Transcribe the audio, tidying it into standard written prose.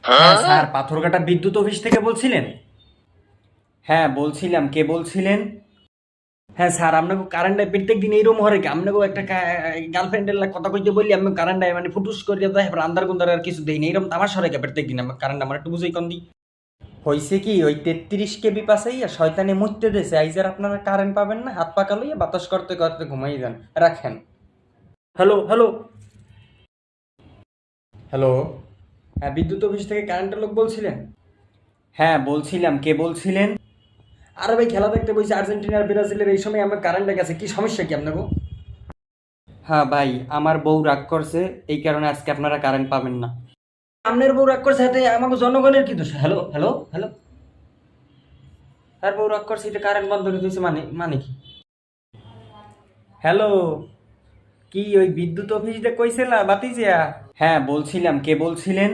হ্যাঁ স্যার, পাথরঘাটা বিদ্যুৎ অফিস থেকে বলছিলেন? হ্যাঁ বলছিলাম, কে বলছিলেন? হ্যাঁ স্যার, আপনাকে কারেন্টে প্রত্যেক দিন এইরকম হরে কি? আপনাকে একটা গার্লফ্রেন্ডের কথা কইতে বললি আমি কারেন্টে মানে ফুটুস করে দেয়, এবার আন্দার গুন্দার আর কিছু দেই না, এরকম তামার সরে কে প্রত্যেক দিন আমার কারেন্ট? আমার একটু বুঝেই কম দি। হয়েছে কি, ওই 33 কেবি পাশাইয়া শয়তানে মুততে দেশে আইজার আপনারা কারেন্ট পাবেন না, হাত পাকা লইয়া বাতাস করতে করতে ঘুমাই যান। রাখেন। Hello hello hello. হ্যাঁ, বিদ্যুৎ অফিস থেকে কারেন্টের লোক বলছিলেন? হ্যাঁ বলছিলাম, কে বলছিলেন? আরে ভাই, খেলা দেখতে বসে আর্জেন্টিনা আর ব্রাজিলের, এই সময় আমার কারেন্ট গেছে, কি সমস্যা কি আপনাকে? হ্যাঁ ভাই, আমার বউ রাগ করছে, এই কারণে আজকে আপনারা কারেন্ট পাবেন না। আপনার বউ রাগ করছে, এতে আমাকে জনগণের কি দোষ? Hello hello hello. তার বউ রাগ করছে, এটা কারেন্ট বন্ধ করে দিয়েছে, মানে মানে কি? হ্যালো। কি ওই বিদ্যুৎ অফিস দিয়ে কইছিলা বাতিজিয়া? হ্যাঁ বলছিলাম, কে বলছিলেন?